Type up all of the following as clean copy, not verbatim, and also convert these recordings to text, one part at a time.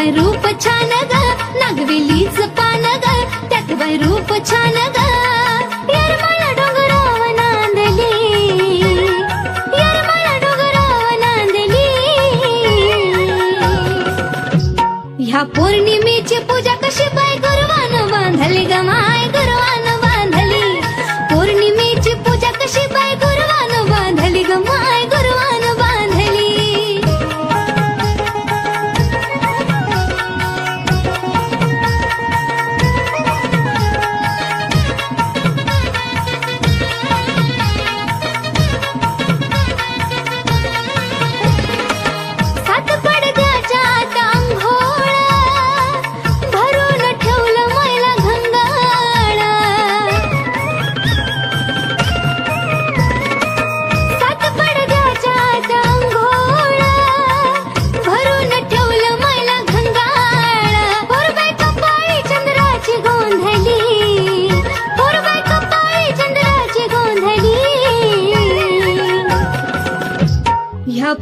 bye रूप छान ग नागवेलीच पान ग त्यात बाय रूप छान ग येरमाळा डोंगराव नांदली येरमाळा डोंगराव नांदली ह्या पौर्णिमेची पूजा कशी बाय गुरुवान बांधली ग माय गुरुवान बांधली पौर्णिमेची पूजा कशी बाय गुरुवान बांधली ग माय गुरुवान बांधली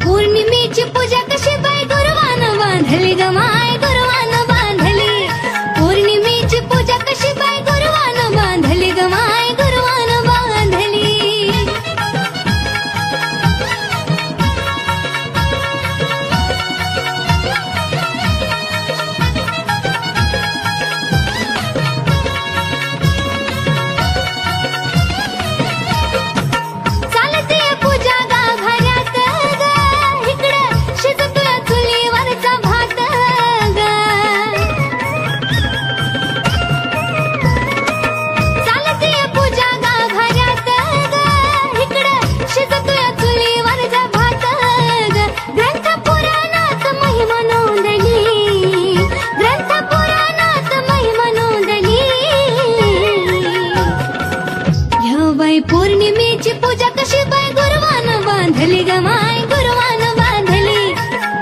पौर्णिमेची पूजा कशी बाय गुरुवान बांधली ग माय गुरुवान बांधली पौर्णिमेची पूजा कशी बाय गुरुवान बांधली ग माय गुरुवान बांधली चालते पूजा गाभाऱ्यात पौर्णिमेची पूजा कशी बाय गुरुवान बांधली ग माय गुरुवान बांधली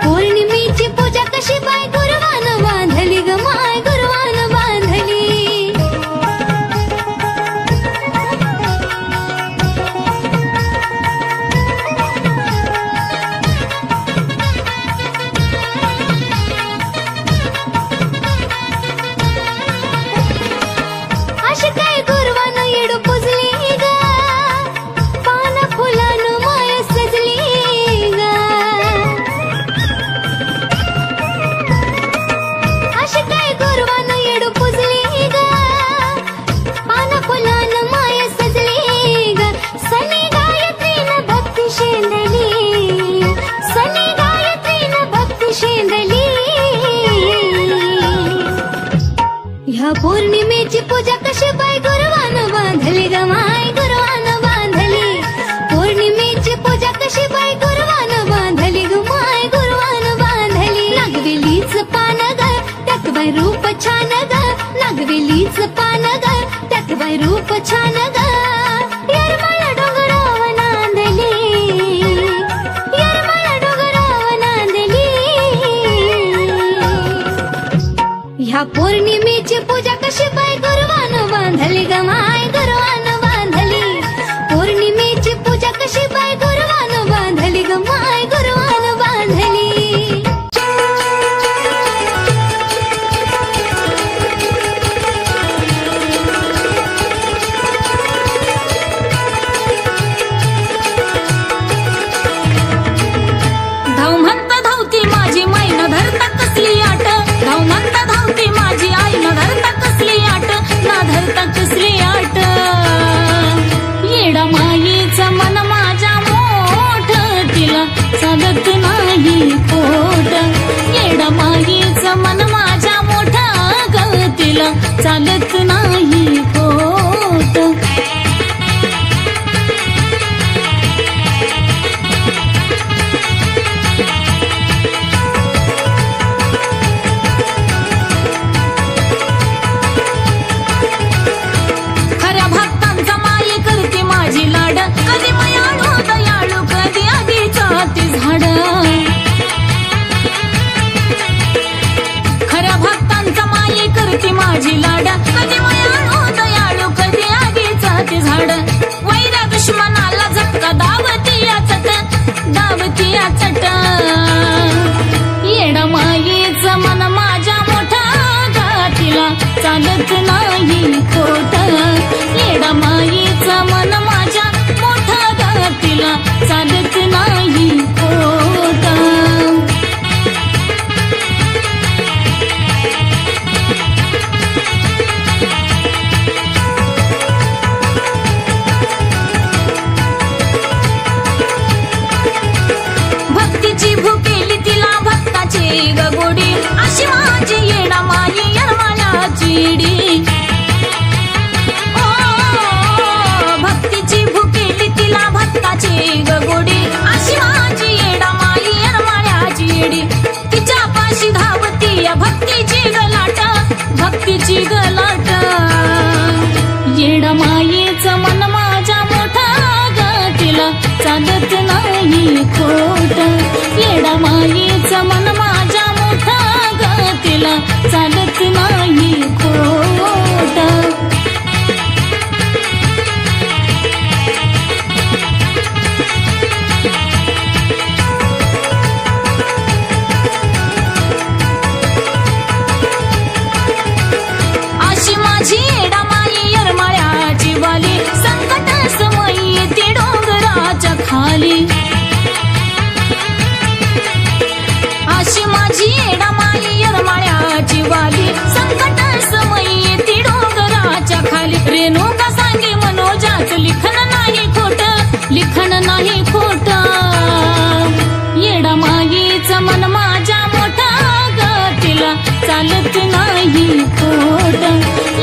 पौर्णिमेची पूजा कशी बाय गुरुवान बांधली ग माय गुरुवान बांधली अशी काय गुरुवान येडू पुजली पौर्णिमेची पूजा कशी बाय गुरुवान बांधली ग माय गुरुवान बांधली पौर्णिमेची पूजा कशी बाय गुरुवान बांधली ग माय गुरुवान बांधली नागवेलीच पान ग त्यात बाय रूप छान ग नागवेलीच पान ग त्यात बाय रूप छान ग येरमाळा डोंगराव नांदली येरमाळा डोंगराव नांदली ह्या पौर्णिमेची पूजा कशी बाय गुरुवान बांधली ग माय गुरुवान बांधली पौर्णिमेची पूजा कशी बाय गुरुवान बांधली ग माय गुरुवान बांधली येडा माईचा मन माझ्या मोठा ग तिला चालत नाही खोट अशी माझी येडा माई येरमाळ्याची वाली संकट समयी ती डोंगराच्या खाली अशी माझी येडा माई येरमाळ्याची वाली संकट समयी ती डोंगराच्या खाली रेणुका सांगे मनोजाच लिखन नाही खोट येडा माईचं मन माझ्या मोठा ग तिला चालत नाही खोट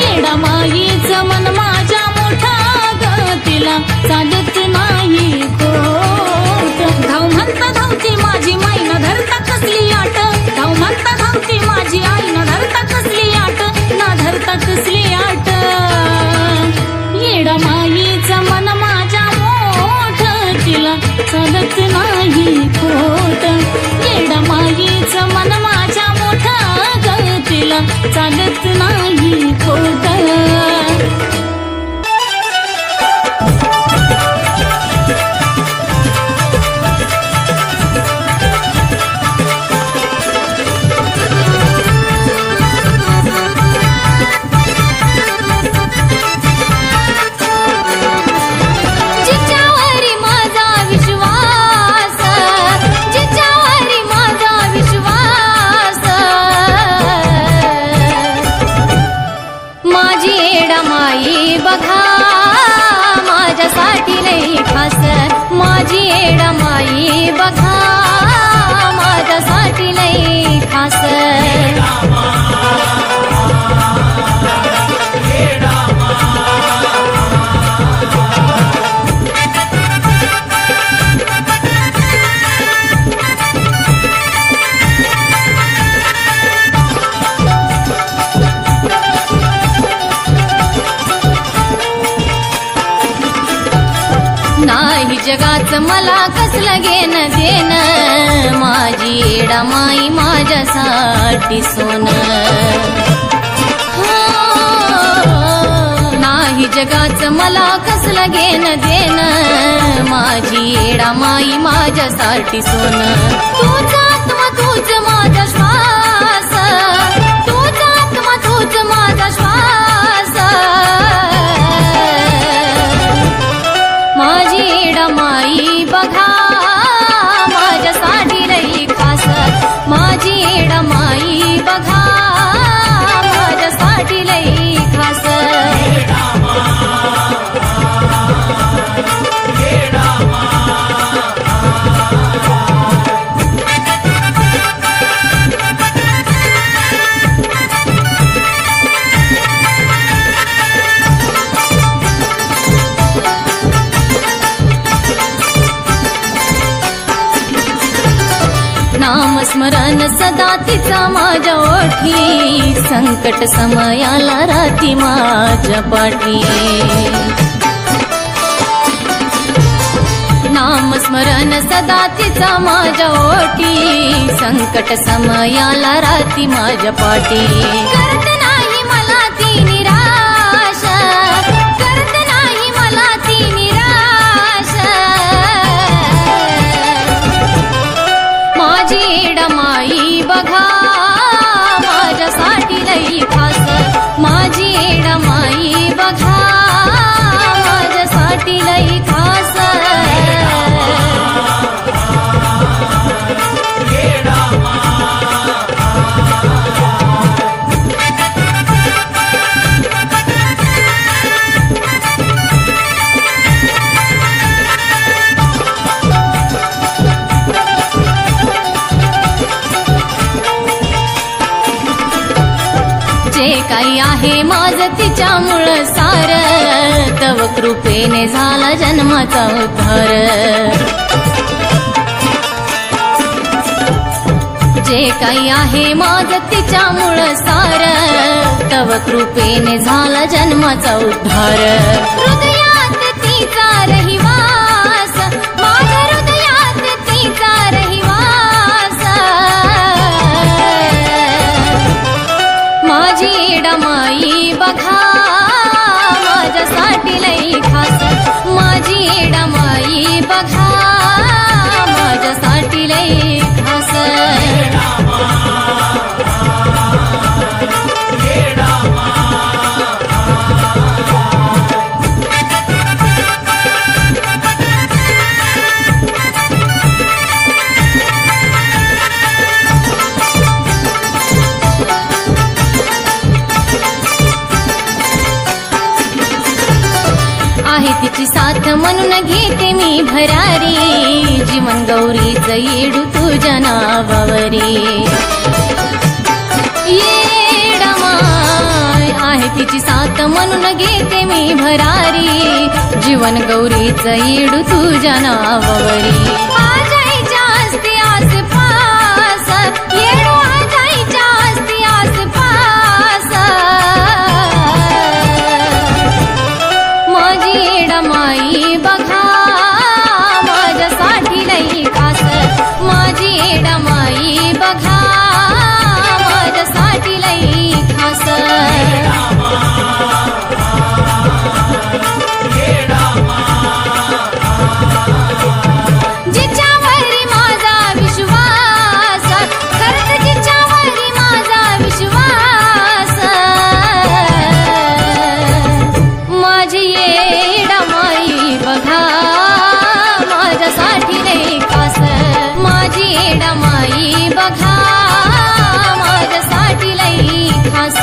येडा माईचं मन माझ्या मोठा ग तिला चालत नाही खोट धाव म्हणता धावती माझी माई न धरता कसली आट धाव म्हणता धावती माझी आई न धरता कसली आट ना धरता कसली आट येडा माईचं मन माझ्या मोठ तिला चालत नाही खोट येडा माईचं मन माझ्या मोठा ग तिला चालत नाही खोट माझ्यासाठी लई खास माझी येडा माई बघा माझ्यासाठी लई खास नाही जगाचं मला कसलं घेणं देणं माझी येडा माई माझ्यासाठी सोनं नाही जगाचं मला कसलं घेणं देणं माझी येडा माई माझ्यासाठी सोनं तूच आत्मा तूच माझा श्वास तूच आत्मा तूच माझा श्वास माझी येडा माई बघा माझ्यासाठी लई खास माझी येडा माई बघा माझ्यासाठी लई खास नामस्मरण सदा तिचा माझ्या ओठी संकट समयाला राहती माझ्या पाठी नामस्मरण सदा तिचा माझ्या ओठी संकट समयाला राहती माझ्या पाठी करत नाही मला ती निराश करत नाही मला ती निराश माझी येडा माई बघा माझ्यासाठी लई खास माझी येडा माई बघा माझ्यासाठी लई खास जे काही आहे माझं तिच्यामुळं सार तव कृपेने झाला जन्माचा उद्धार जे काही आहे माझं तिच्यामुळं सार तव कृपेने झाला जन्माचा उद्धार हृदयात तिचा रहिवास माझ्या हृदयात तिचा रहिवास येडामाई बघा माझ्यासाठी लई खास आहे तिची साथ म्हणून घेते मी भरारी जीवन गौरीचं येडू तुझ्या नावावरी येडामाय आहे तिची साथ म्हणून घेते मी भरारी जीवन गौरीचं येडू तुझ्या नावावरी आजाईच्या असते आसपास येडू आजाईच्या असते आसपास माझी येडामाई बघा माझ्यासाठी लई खास माझी येडामाई बघा माझ्यासाठी लई खास जिच्यावरी माझा विश्वास खरंच जिच्यावरी माझा विश्वास माझी येडामाई बघा माझ्यासाठी लई खास माझी येडामाई बघा माझ्यासाठी लई खास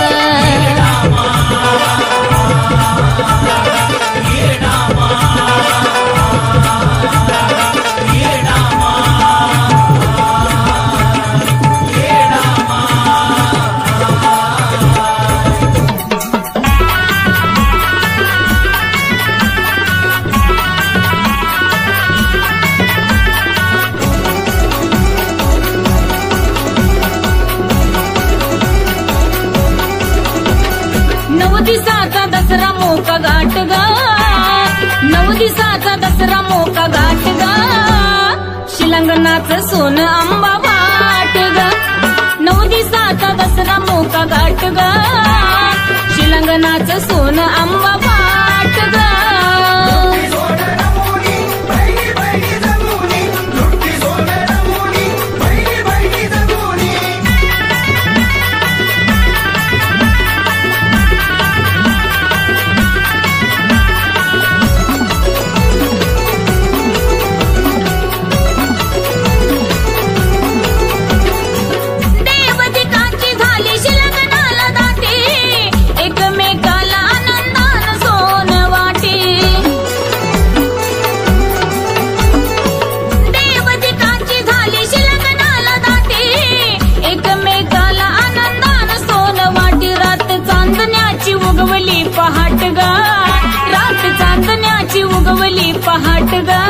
दिसाचा दसरा मोका गाठ गा 9 दिसाचा दसरा मोका गाठ गा शिलंगणाचं सोनं आंबा वाट गा 9 दिसाचा दसरा मोका गाठ गा शिलंगणाचं सोनं आंबा वाट गा पहाट गा रात चांदण्याची उगवली पहाट गा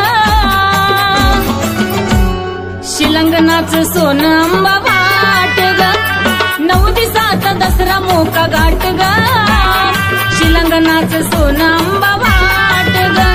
शिलंगणाचं सोनं आंबा वाट गा 9 दिसाचा दसरा मोका गाठ गा शिलंगणाचं सोनं आंबा वाट गा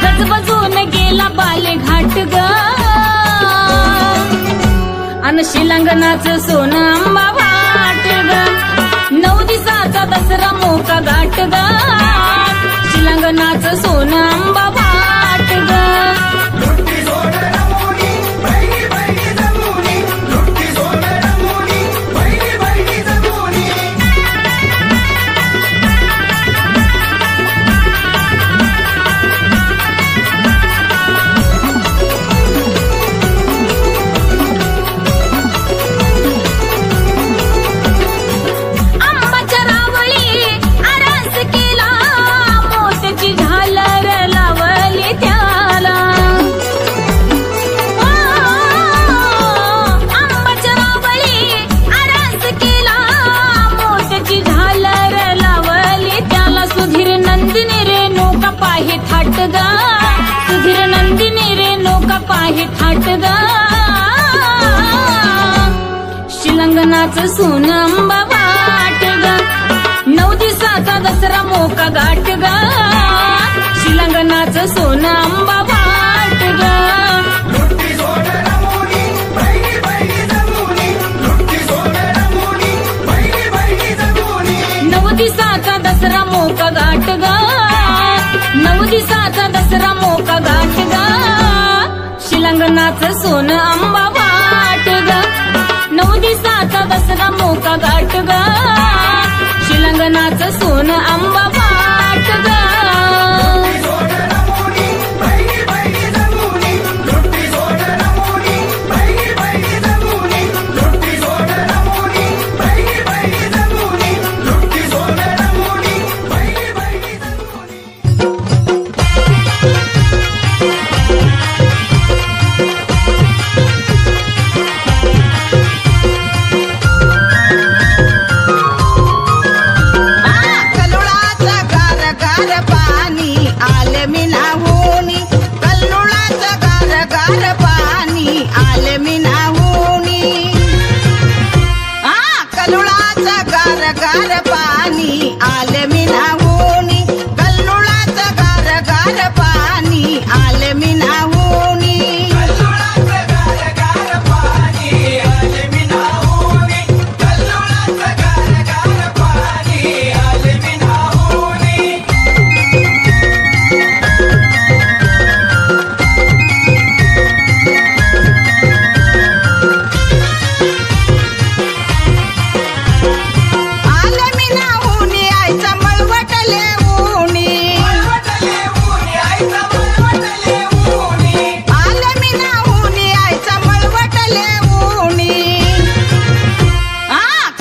गजबजून गेला बाले घाट गा अन शिलंगणाचं सोनं आंबा वाट गा 9 दिसाचा दसरा मोका गाठ गा शिलंगणाचं सोनं आंबा वाट गा आंबाच्या रावळी आरास केला मोत्याची झालर लावली थाट ग शिलंगणाचं सोनं अंबा वाट ग 9 दिवसाचा दसरा मोका गाठ ग शिलंगणाचं सोनं अंबा वाट ग 9 दिवसाचा दसरा मोका गाठ ग 9 दिवसाचा दसरा मोका गाठ ग शिलंगणाचं सोनं अंबा वाट ग 9 दिवसाचा दसरा मोका गाठ ग शिलंगणाचं सोनं अंबा वाट ग गार पाणी आले मी नाहूनी कल्लुळाचं गार गार पाणी आले मी नाहूनी कल्लुळाचं गार पाणी आले मी नाहूनी कल्लुळाचं गार पाणी आले मी नाहूनी गार पाणी आले मी नाहूनी कल्लुळाचं गार गार पाणी आले मी नाहूनी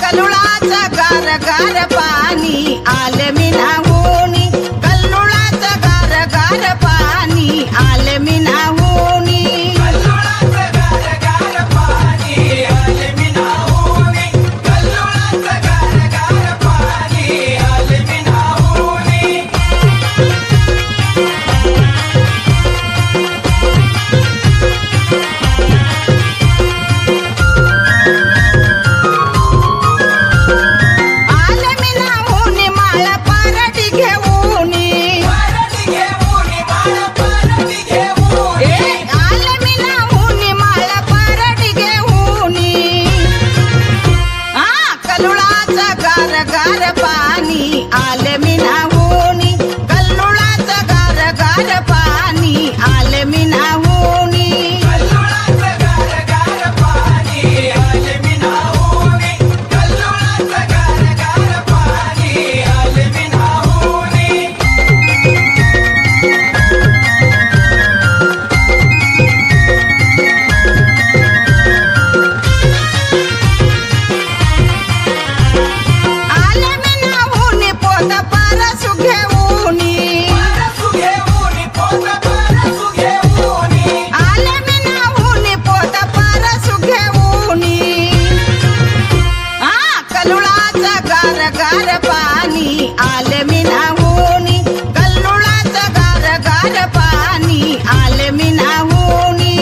कल्लुळाचं गार गार पाणी आले मी नाहूनी कल्लुळाचं गार गार पाणी आले मी नाहूनी गार पाणी आले मी नाहूनी कल्लुळाचं गार गार पाणी आले मी नाहूनी कल्लुळाचं गार गार पाणी आले मी नाहूनी कल्लुळाचं गार गार पाणी आले मी नाहूनी गार पाणी आले मी नाहूनी कल्लुळाचं गार गार पाणी आले मी नाहूनी कल्लुळाचं गार गार पाणी आले मी नाहूनी कल्लुळाचं गार गार पाणी आले मी नाहूनी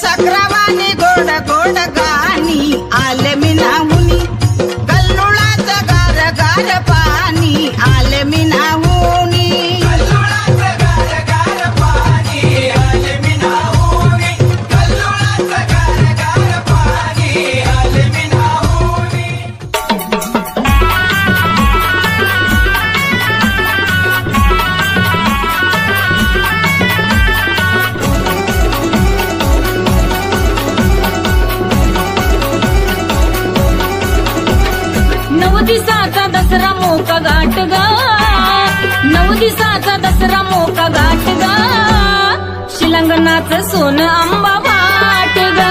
सक्रावानी गोड गोड गाणी आले मी नाहूनी कल्लुळाचं गार गार पाणी आले मी नाहूनी कल्लुळाचं गार गार पाणी आले मी नाहूनी कल्लुळाचं गार गार पाणी आले मी नाहूनी दिवसाचा दसरा मोका गाठ ग 9 दिवसाचा दसरा मोका गाठ ग शिलंगणाचं सोनं आंबा वाट ग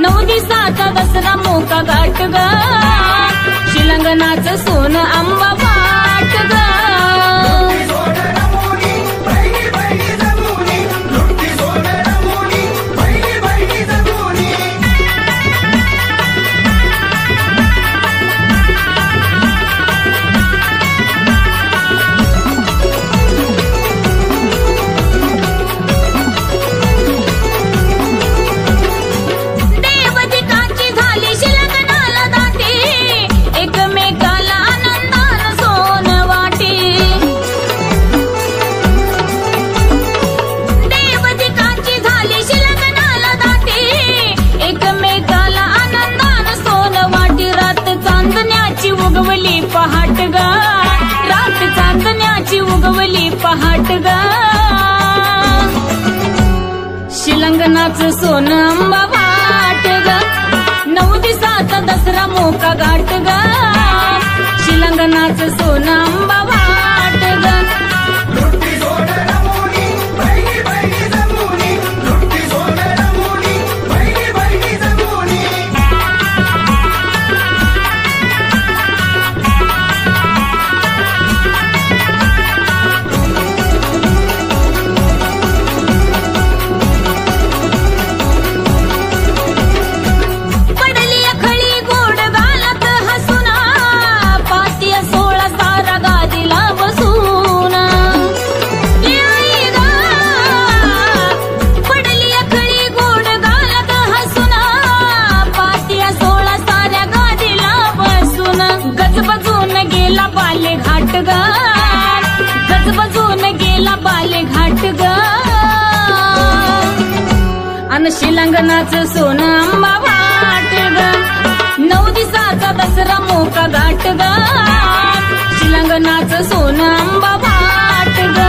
9 दिवसाचा दसरा मोका गाठ ग शिलंगणाचं सोनं आंबा वाट ग पहाट ग रात चांदण्याची उगवली पहाट ग शिलंगणाचं सोनं आंबा वाट ग 9 दिवसाचा दसरा मोका गाठ ग शिलंगणाचं सोनं आंबा वाट ग गजबजून गेला बाले घाट ग अन शिलंगणाचं सोनं आंबा वाट ग 9 दिवसाचा दसरा मोका गाठ ग शिलंगणाचं सोनं आंबा वाट ग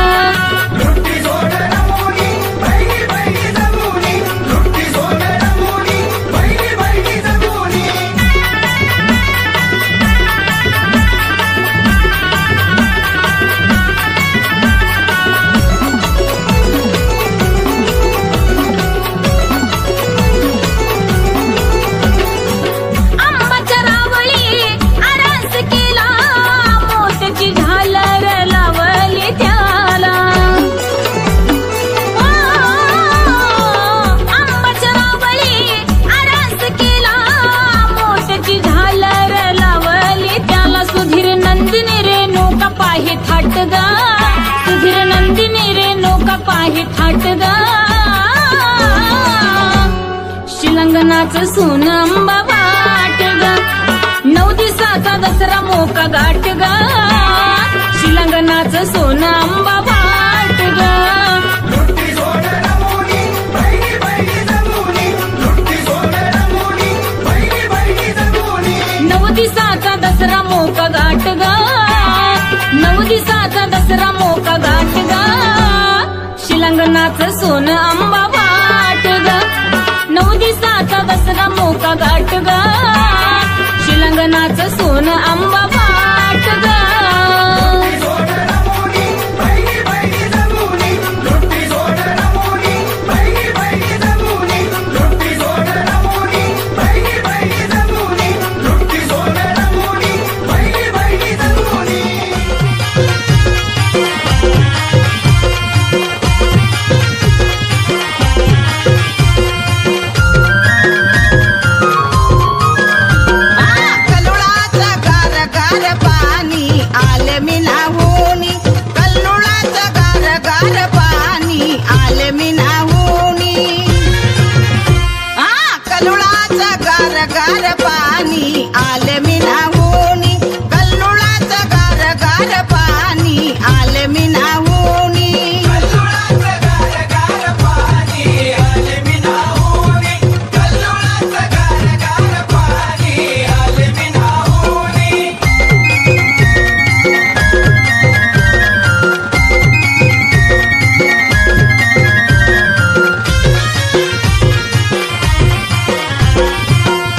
सुधीर नंदिनी रेणुका पाहे थाट ग शिलंगणाचं सोनं आंबा वाट ग 9 दिवसाचा दसरा मोका गाठ ग शिलंगणाचं सोनं आंबा वाट ग 9 दिवसाचा दसरा मोका गाठ ग 9 दिवसाचा दसरा मोका गाठ ग शिलंगणाचं सोनं आंबा वाट ग 9 दिवसाचा दसरा मोका गाठ ग शिलंगणाचं सोनं आंबा वाट ग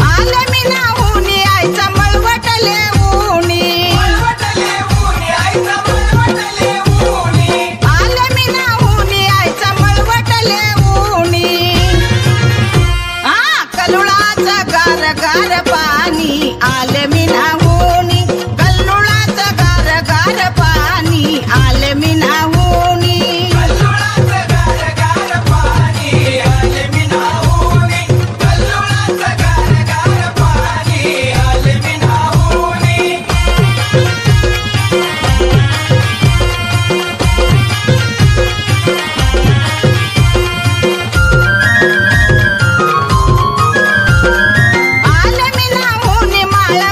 आले मी गार पाणी आले मी नाहूनी कल्लोळाचं गार गार पाणी आले मी नाहूनी आले मी नाहूनी माळा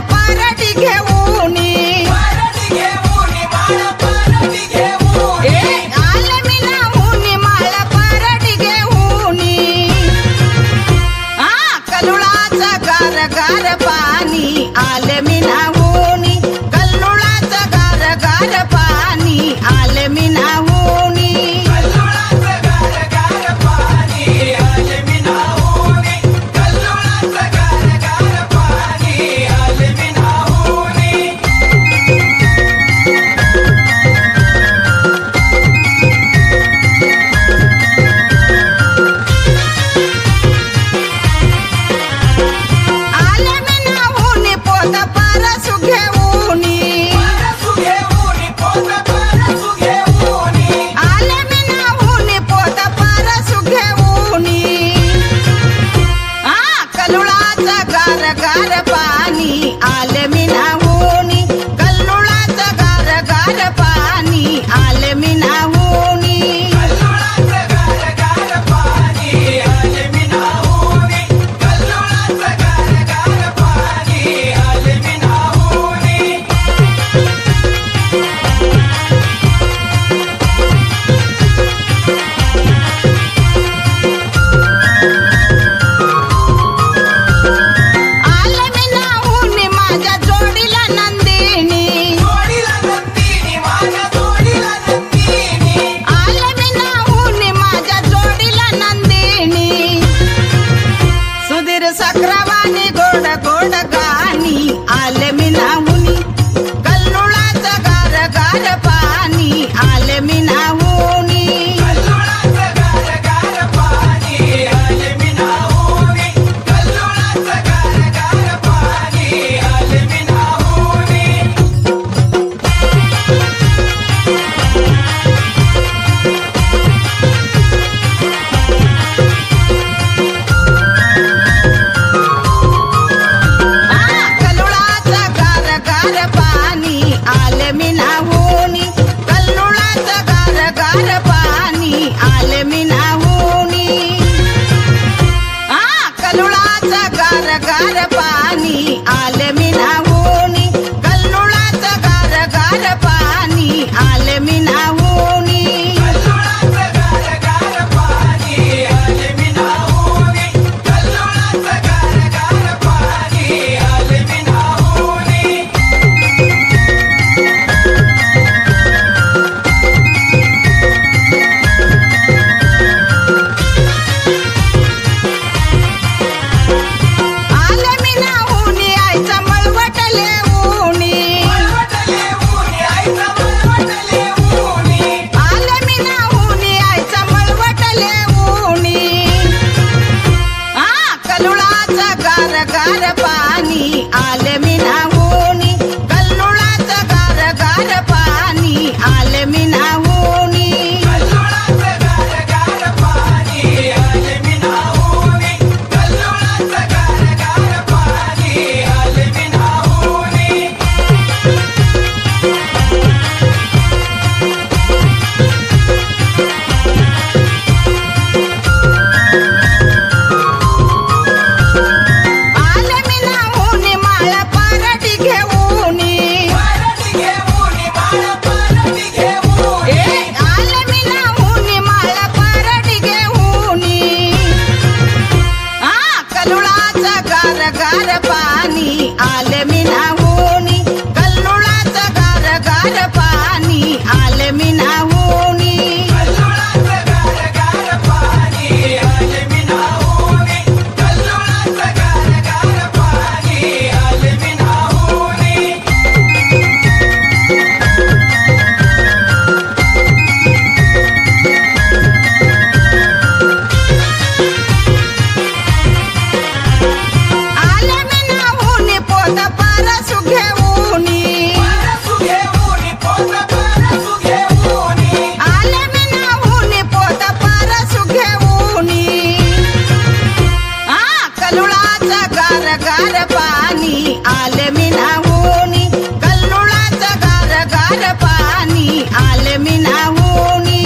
आले मी नाहूनी कल्लुळाचं गार गार पाणी आले मी नाहूनी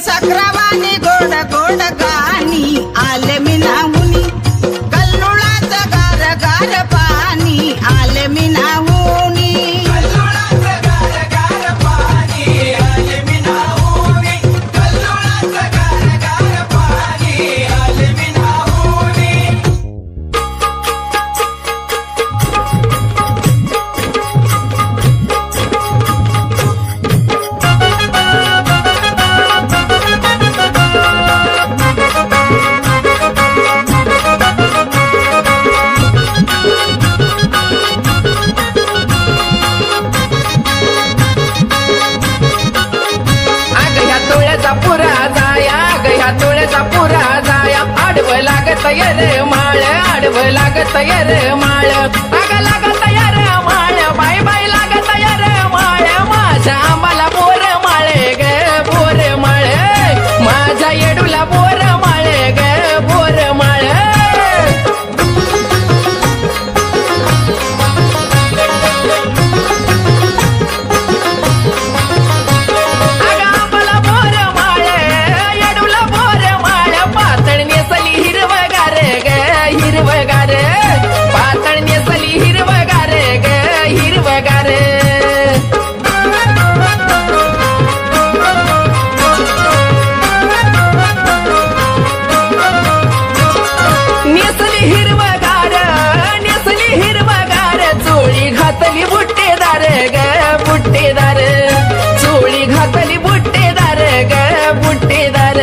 सक्रावानी गोड गोड गाणी आले मी नाहूनी कल्लुळाचं गार गार पाणी आले मी नाहूनी पुरा जाया आडवं लागत रे माळ आडवं लागत रे माळ अग लागत रे माळ बाई बाई लागत रे माळ माझ्या आंबाला बोर माळे ग बोर माळे माझ्या येडूला बोर माळे ग बोर माळे पातळ नेसली हिरवगार ग हिरवगार नेसली हिरवगार चोळी घातली बुट्टेदार ग बुट्टेदार चोळी घातली बुट्टेदार ग बुट्टेदार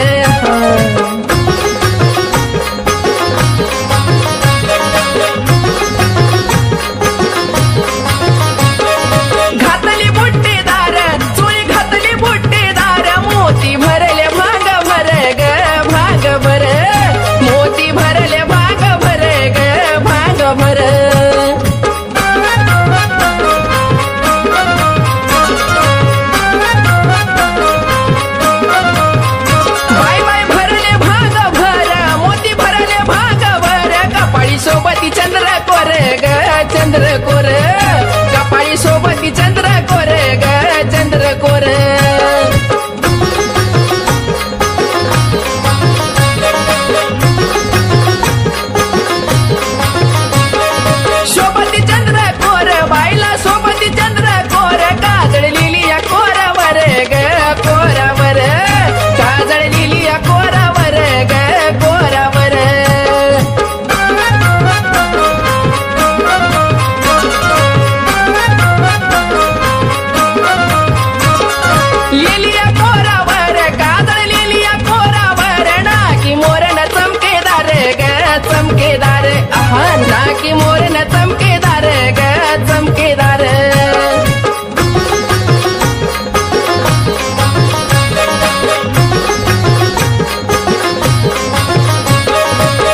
मोती भरले भाग भर ग भाग भर बाय बाय भरले भाग भर मोती भरले भाग भर कपाळी सोबती चंद्र कोर ग चंद्र कोर कपाळी सोबती चंद्र कोर ग चंद्र कोर सोबती चंद्र कोर बाईला सोबती चंद्र कोर काजळ लिलिया कोरावर ग कोरावर काजळ लिलिया कोरावर ग कोरावर लिलिया कोरावर काजळ लिलिया कोरावर नाकी मोरण चमकेदार ग चमकेदार आहा नाकी मोरण चमकेदार ग चमकेदार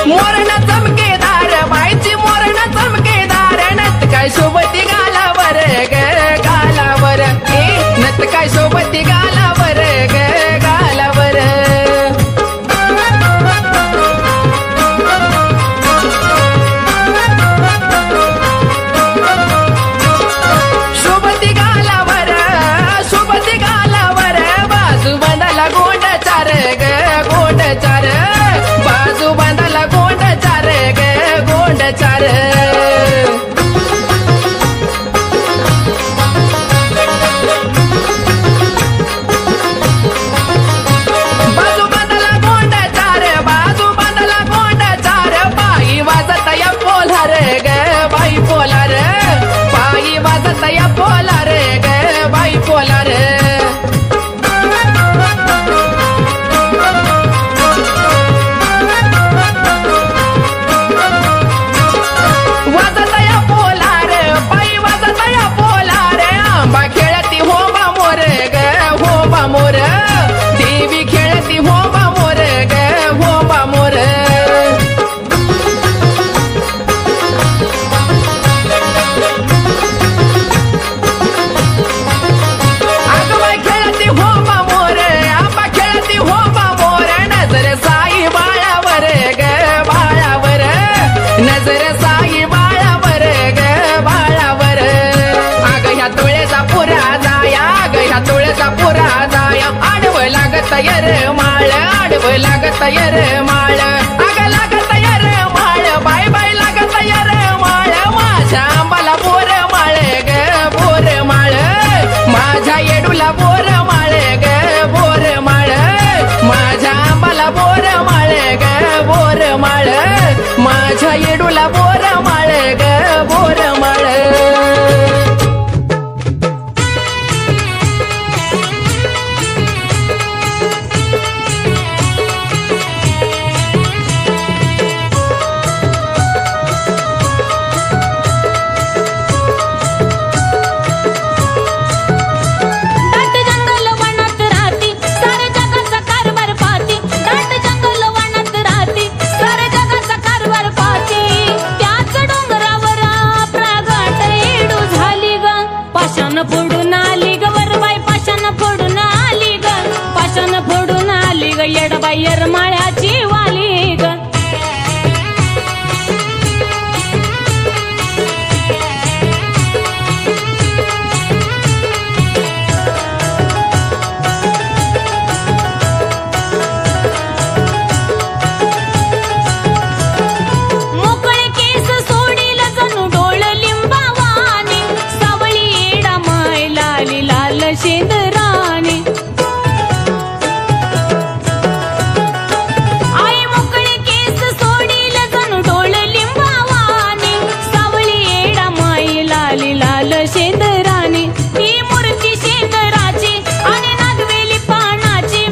मोरण चमकेदार बाईची मोरण चमकेदार नत काय सोबती गालावर ग गालावर नत काय सोबती गालावर ग गालावर सोबती गालावर बाजू बांधाला गोंड चार ग गोंड चार बाजू बांधाला गोंड चार ग गोंड चार बाजू बांधाला गोंड चार बाजू बांधाला गोंड चार बाई वाजत या पोलार ग बाई पोलार बाई वाजत या पोलार ग बाई पोलार यर माळ आडवं लागत यर माळ अग लागत यर माळ बाय बाय लागत यर माळ माझ्या आंबाला बोर माळ ग बोर माळ माझ्या येडूला बोर माळ ग बोर माळ माझ्या आंबाला बोर माळ ग बोर माळ माझ्या येडूला बोर माळ ग बोर माळ फोडून आली ग वरबाई पाशान फोडून आली ग पाशान फोडून आली ग येडबाई येरमाळ्याची वाली ग मोकळे केस सोडील जणू डोळ लिंबावानी सावळी येडा माय लाली लाल शेंदराणी आई मोकळे केस सोडील जणू डोळ लिंबावानी सावळी येडा माय लाली लाल शेंदराणी ती मूर्ती शेंदराची आणि नागवेली पानाची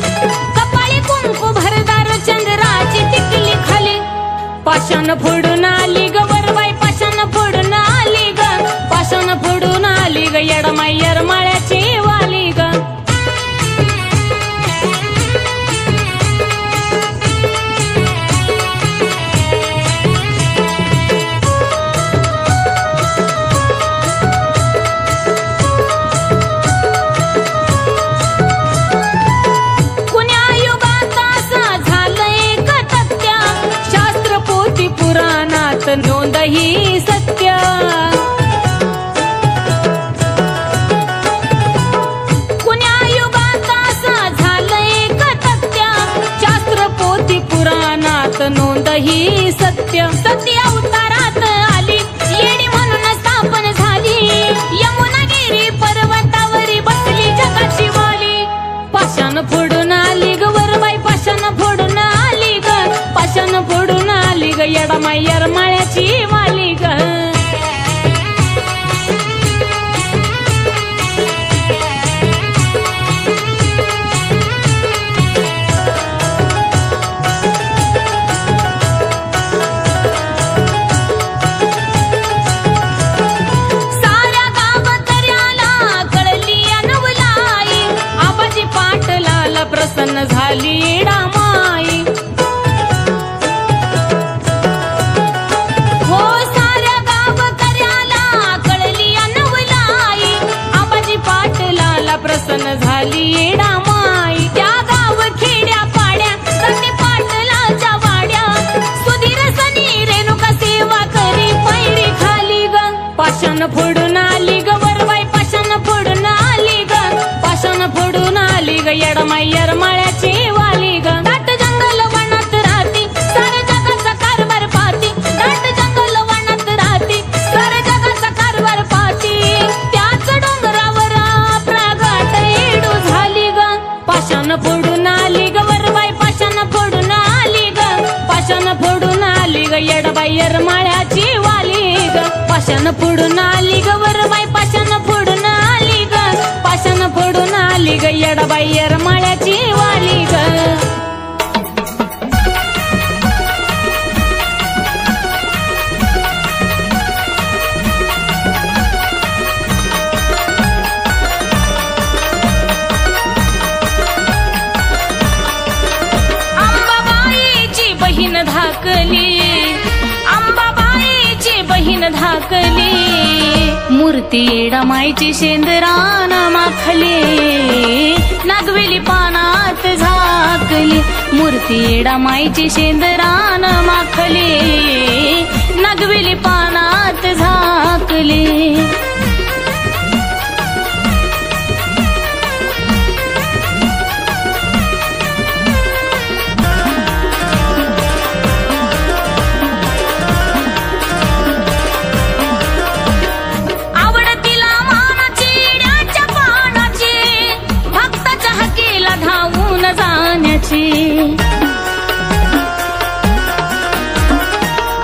कपाळी कुंकू भरदार चंद्राची टिकली खाली पाशान फोडून आली ग वरबाई पाशान फोडून आली ग पाशान फोडून आली ग येडमाई येरमाळ्याची वाली ग कुण्या युगात असा झालंय ग तथ्य शास्त्र पोथी पुराणात नोंद ही सत्य कुण्या युगात असा झालंय ग तथ्य शास्त्र पोथी पुराणात नोंद ही सत्य सती अवतारात आली येडी म्हणून स्थापन झाली यमुनागिरी पर्वतावरी बसली जगाची वाली पाशान फोडून आली ग वरबाई पाशान फोडून आली ग पाशान फोडून आली ग येडमाई येरमाळ्याची वाली ग साऱ्या गावकऱ्याला कळली अनवलाई आबाजी पाटलाला प्रसन्न झाली येडा माई हो साऱ्या गावकऱ्याला कळली अनवलाई आबाजी पाटलाला प्रसन्न झाली येडा माई त्या गाव खेड्या पाड्या सती पाटलाच्या वाड्या सुधीर सनी रेणुका सेवा करी पैरी खाली ग पाशान फोडून आली ग वरबाई पाशान फोडून आली ग पाशान फोडून आली ग येडमाई येरमाळ्याची वाली ग दाट जंगल वनात राहती सारे जगाचा कारभार पाहती दाट जंगल वनात राहती सारे जगाचा कारभार पाहती त्याच डोंगरावर प्रगट येडू झाली ग पाशान फोडून आली ग वरबाई पाशान फोडून आली ग पाशान फोडून आली ग येडबाई येरमाळ्याची वाली ग पाशान फोडून आली ग वरबाई पाशान फोडून आली ग पाशान फोडून आली ग येडबाई येरमाळ्याची वाली ग अंबाबाईची बहीण धाकली अंबाबाईची बहीण धाकली मूर्ती येडामाईची शेंदरान माखली नागवेली पानात झाकली मूर्ती येडामाईची शेंदरान माखली नागवेली पानात झाकली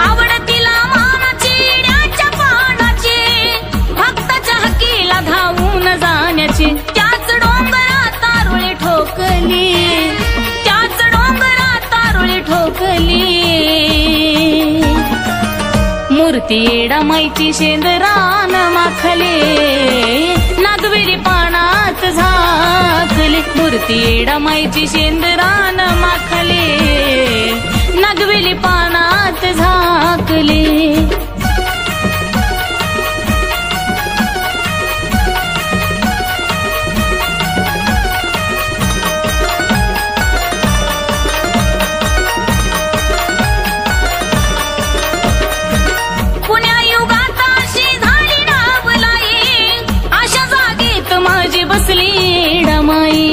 आवडतीला मानाची इड्याच्या पानाची भक्ताच्या हकीला धावून जाण्याची त्याच डोंगरात तारुळी ठोकली त्याच डोंगरात तारुळी ठोकली मूर्ती येडामाईची शेंदरान माखले नागवेली पानात झाकले मूर्ती येडामाईची शेंदरान माखले नागवेली पानात झाकले बसली येडामाई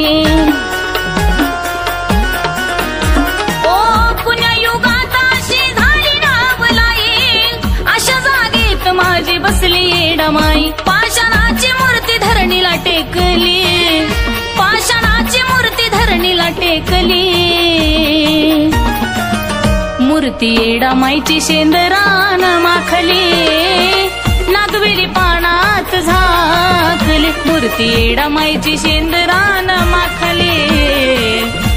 ओ पुण्या युगात अशी झाली नावलाई अशा जागेत माझी बसली येडामाई पाषाणाची मूर्ती धरणीला टेकली पाषाणाची मूर्ती धरणीला टेकली मूर्ती येडामाईची शेंदरान माखली नागवेली पानात झाकले मूर्ती येडामाईची शेंदरान माखले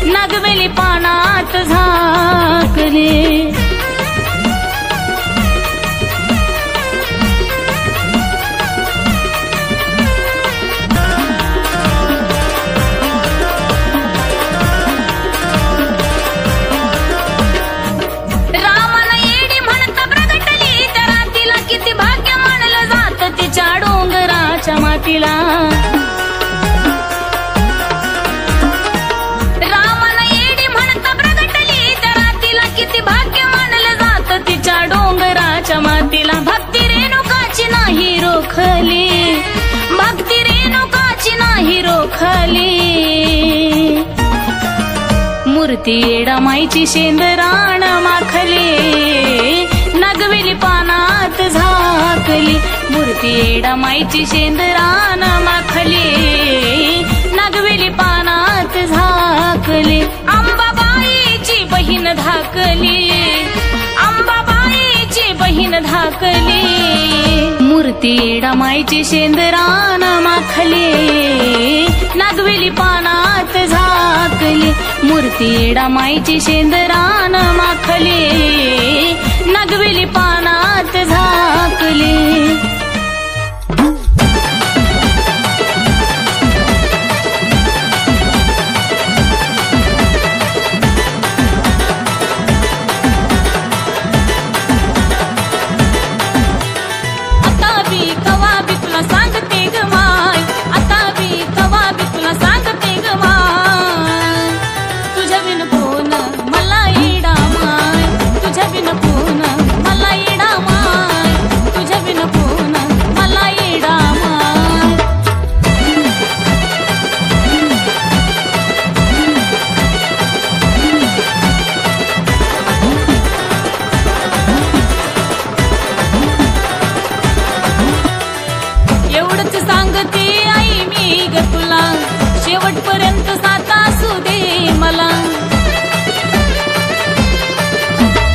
नागवेली पानात झाकले मातीला रामाला येडी म्हणता प्रगटली त्या रातीला किती भाग्य मानलं जात तिच्या डोंगराच्या मातीला भक्ती रेणुकाची नाही रोखली भक्ती रेणुकाची नाही रोखली मूर्ती येडामाईची शेंदरान माखली नागवेली पानात झाकली मूर्ती येडामाईची शेंदरान माखली नागवेली पानात झाकली अंबाबाईची बहीण धाकली अंबाबाईची बहीण धाकली मूर्ती येडामाईची शेंदरान माखली नागवेली पानात झाकली मूर्ती येडामाईची शेंदरान माखली नागवेली पानात झाकली शेवटपर्यंत साथ असू दे मला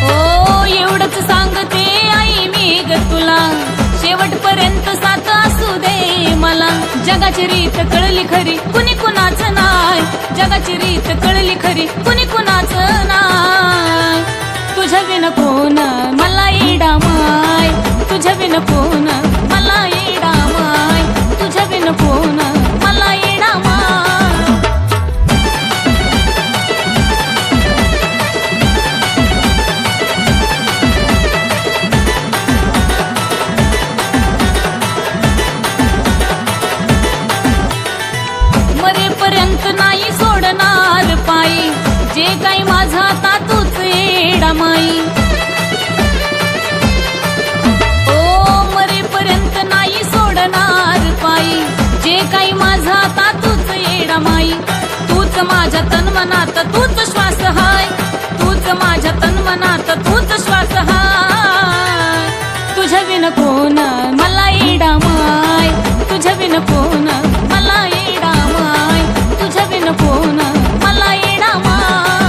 ओ एवढंच सांगते आई मी ग तुला शेवटपर्यंत साथ असू दे मला जगाची रीत कळली खरी कुणी कुणाचं नाय जगाची रीत कळली खरी कुणी कुणाचं नाय तुझ्या विन कोण मला येडामाय तुझ्या विन कोण मला येडामाय तुझ्या विन कोण मला येडामाय मरेपर्यंत नाही सोडणार पायी जे काही माझा आता तूच येडामाई ओ मरेपर्यंत नाही सोडणार पायी जे काही माझा आता तूच येडामाई तूच माझ्या तन्मनात तूच श्वास हाय तूच माझ्या तन्मनात तूच श्वास हाय तुझ्या विन कोण मला येडामाय तुझ्या विन कोण मला येडामाय तुझ्या विन कोण मला येडामाय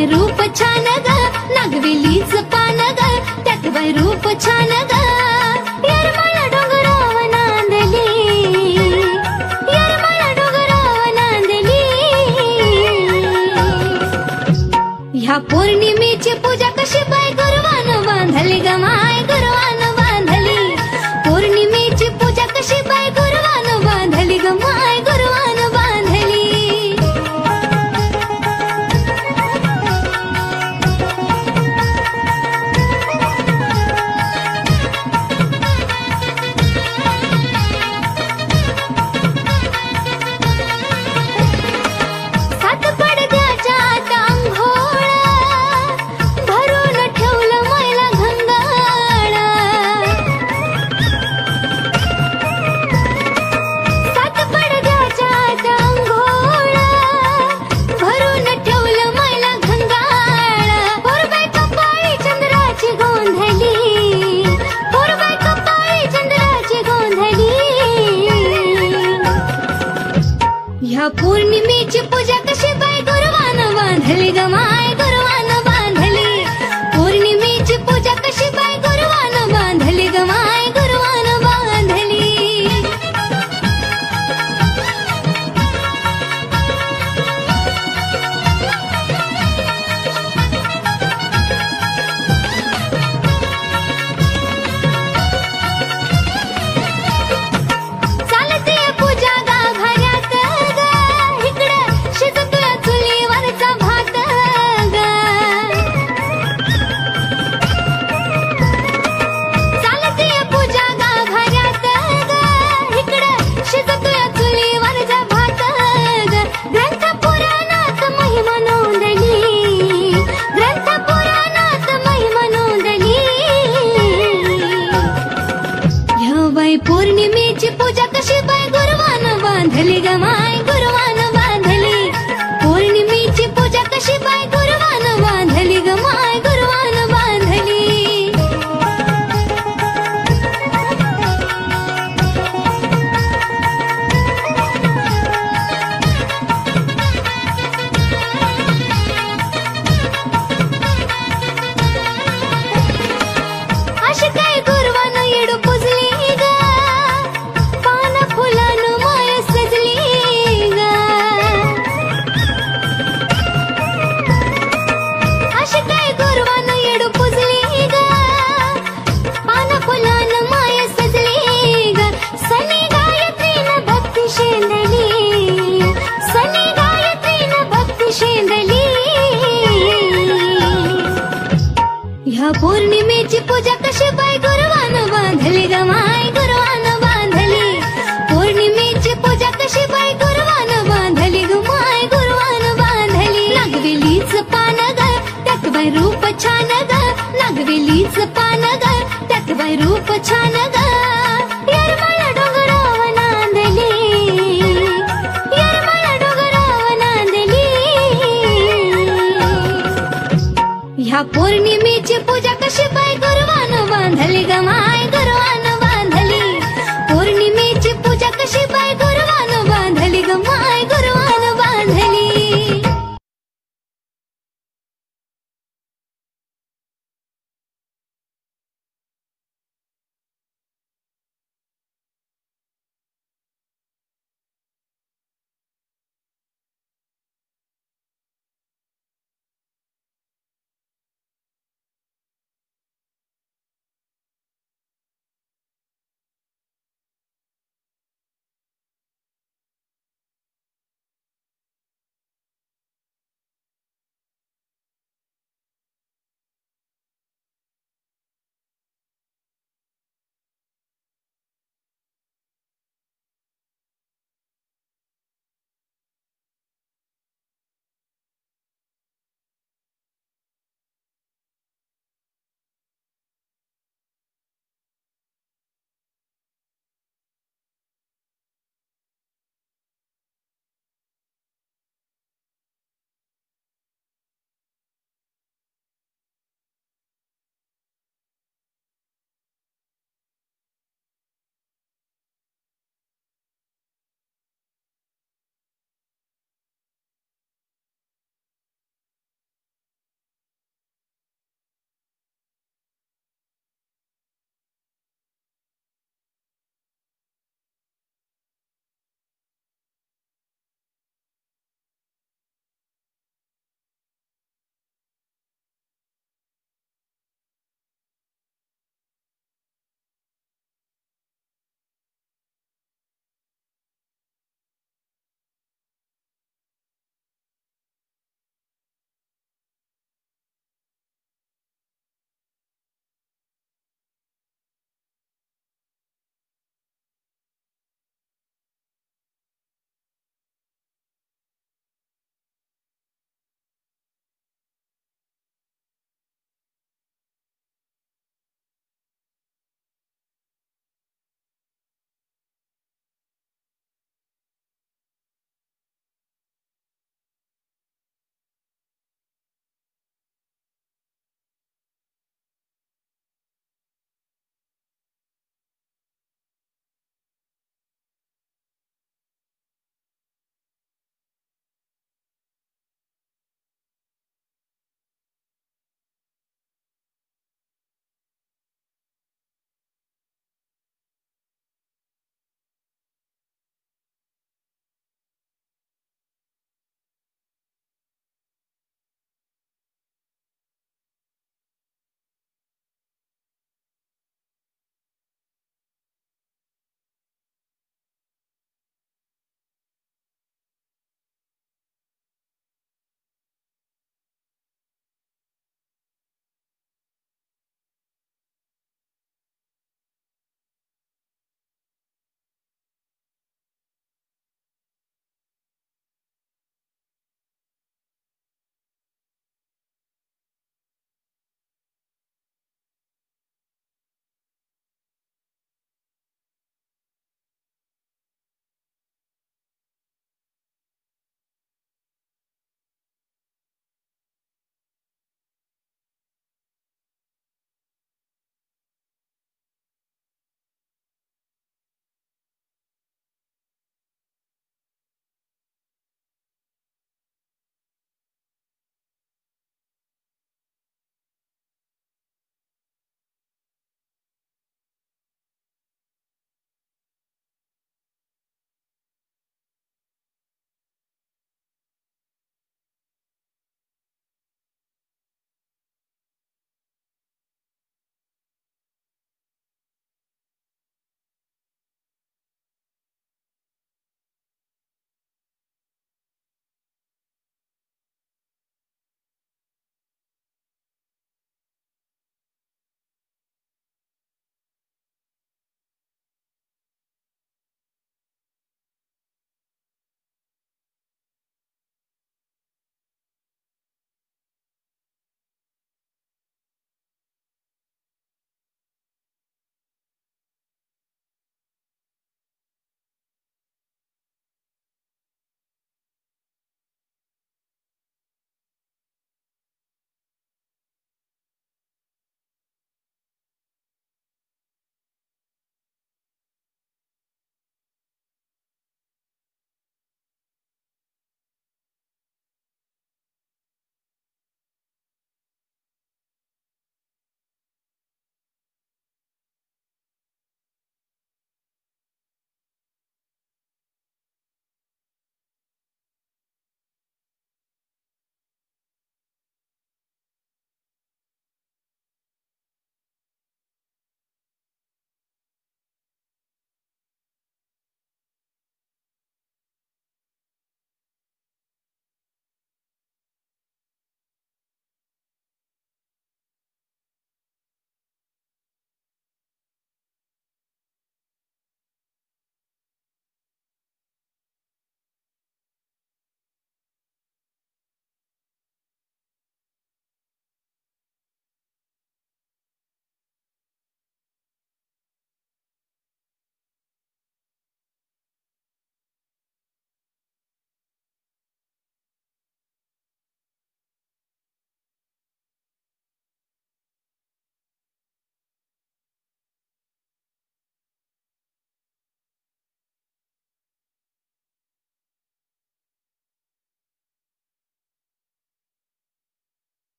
बाय रूप छान ग नागवेलीच पान ग त्यात बाय रूप छान ग येरमाळ डोंगराव नांदली येरमाळ डोंगराव नांदली ह्या पौर्णिमेची पूजा कशी बाय गुरुवान बांधली ग माय गुरुवान बांधली पौर्णिमेची पूजा कशी बाय गुरुवान बांधली ग माय गुरुवान बांधली सात पडद्याच्या आत अंघोळ भरून ठेवलं मैला घंगाळ सात पडद्याच्या आत अंघोळ भरून ठेवलं मैला घंगाळ पोरबाई कपाळी चंद्राची गोंधली पोरबाई कपाळी चंद्राची गोंधली ह्या पौर्णिमेची पूजा कशी बाय गुरुवान बांधली ग माय गुरुवान बांधली पौर्णिमेची पूजा कशी बाय गुरुवान बांधली ग माय गुरुवान बांधली चालते पूजा गाभाऱ्यात ग इकडं शिजतोय चुलीवरचा भात ग चालते पूजा गाभाऱ्यात ग इकडं शिजतोय चुलीवरचा भात ग ग्रंथ पुराणात महिमा नोंदली ग्रंथ पुराणात महिमा नोंदली ह्या बाई पौर्णिमेची पूजा कशी बाय गुरुवान बांधली ग माय गुरुवान बांधली पौर्णिमेची पूजा कशी बाय गुरुवान बांधली ग माय गुरुवान बांधली अशी काय गुरुवान येडू पुजली ग पान फुलानं माय सजली ग अशी काय गुरुवान येडू पुजली ग पान फुलानं माय सजली ग सनी गायत्रीनं भक्ती शेंदली सनी गायत्रीनं भक्ती शेंदली ह्या पौर्णिमेची पूजा कशी बाय गुरुवान बांधली ग माय गुरुवान बांधली पौर्णिमेची पूजा कशी बाय गुरुवान बांधली ग माय गुरुवान बांधली नागवेलीच पान ग त्यात बाय रूप छान ग नागवेलीच पान ग त्यात बाय रूप छान ग येरमाळ डोंगराव नांदली येरमाळ डोंगराव नांदली ह्या पौर्णिमेची पूजा कशी बाय गुरुवान बांधली ग माय गुरुवान